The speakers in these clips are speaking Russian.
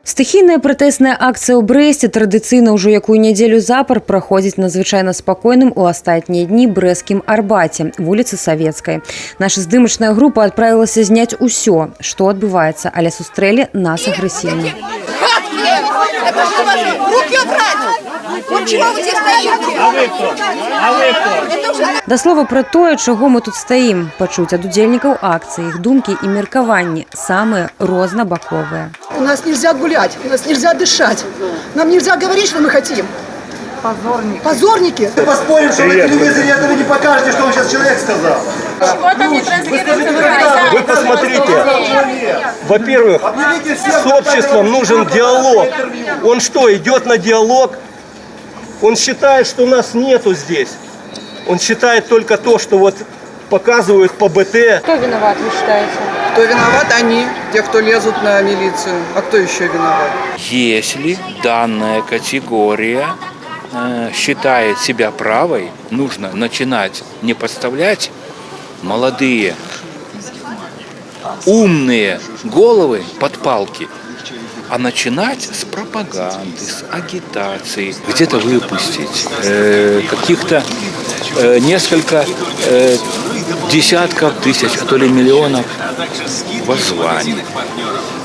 Стыхійная пратэсная акцыя ў Брэсце традыцыйна ўжо якую нядзелю запар праходзіць надзвычайна спакойным у астатнія дні брэсцкім Арбаце, вуліцы Савецкай. Наша здымачная група адправілася зняць усё, што адбываецца, але сустрэлі нас агрэсіўна. Да слова пра тое, чаго мы тут стаім, пачуць ад удзельнікаў акцыі, іх думкі і меркаванні самыя рознабаковыя. У нас нельзя гулять, у нас нельзя дышать. Нам нельзя говорить, что мы хотим. Позорники. Позорники. Мы поспорим, что на телевизоре этого не покажете, что он сейчас человек сказал. Чего там не транслируется? Вы посмотрите. Во-первых, с обществом нужен диалог. Он что, идет на диалог? Он считает, что нас нету здесь. Он считает только то, что вот показывают по БТ. Кто виноват, вы считаете? Кто виноват? Они, те, кто лезут на милицию. А кто еще виноват? Если данная категория считает себя правой, нужно начинать не подставлять молодые, умные головы под палки, а начинать с пропаганды, с агитации, где-то выпустить каких-то несколько десятков тысяч, а то ли миллионов воззваний.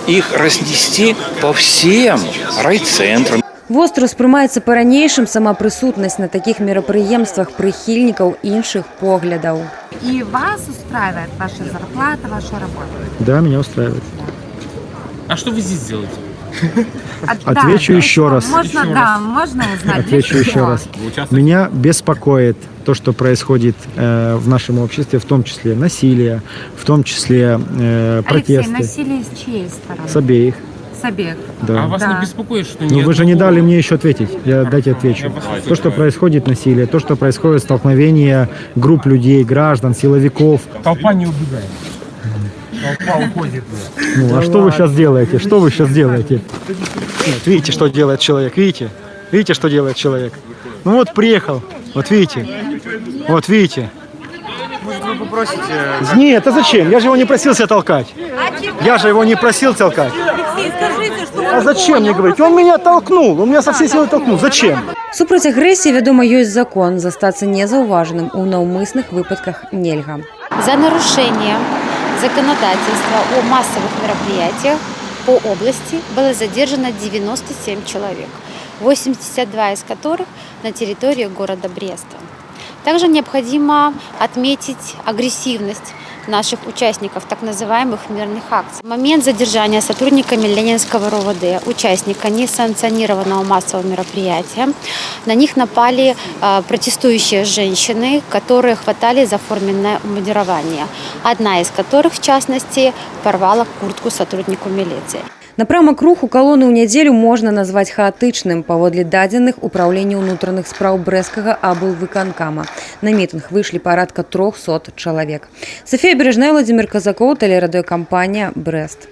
Их разнести по всем райцентрам. Востра ўспрымаецца па-ранейшым сама прысутнасць на такіх мерапрыемствах прыхільнікаў іншых поглядаў. И вас устраивает ваша зарплата, ваша работа? Да, меня устраивает. А что вы здесь делаете? Отвечу еще раз. Можно узнать. Отвечу еще раз. Меня беспокоит то, что происходит в нашем обществе, в том числе насилие, в том числе протесты. Алексей, насилие с чьей стороны? С обеих. С обеих. Да. А вас не беспокоит, что Ну, вы же не дали мне еще ответить. Дайте отвечу. То, что происходит насилие, то, что происходит столкновение групп людей, граждан, силовиков. Толпа не убегает. Толпа уходит. Ну, а что вы сейчас делаете? Что вы сейчас делаете? Вот, видите, что делает человек? Видите? Видите, что делает человек? Ну вот приехал. Вот видите? Вот видите? Может, вы попросите... Нет, а зачем? Я же его не просил себя толкать. Я же его не просил толкать. А зачем мне говорить? Он меня толкнул. Он меня со всей силы толкнул. Зачем? Супраць агрэсіі, вядома, ёсць закон. Застацца незаўважаным у наўмысных выпадках нельга. За нарушение законодательства о массовых мероприятиях по области было задержано 97 человек, 82 из которых на территории города Бреста. Также необходимо отметить агрессивность наших участников так называемых мирных акций. В момент задержания сотрудниками Ленинского РОВД участника несанкционированного массового мероприятия на них напали протестующие женщины, которые хватали за форменное обмундирование, одна из которых, в частности, порвала куртку сотруднику милиции. Напрамак руху калоны ў нядзелю можна назваць хаатычным паводле дадзеных Управлення ўнутраных спраў брэсцкага аблвыканкама. На мітынг выйшлі парадка 300 чалавек. Софія Бережная, Владимир Казакоў, тэлерадыёкампанія «Брэст».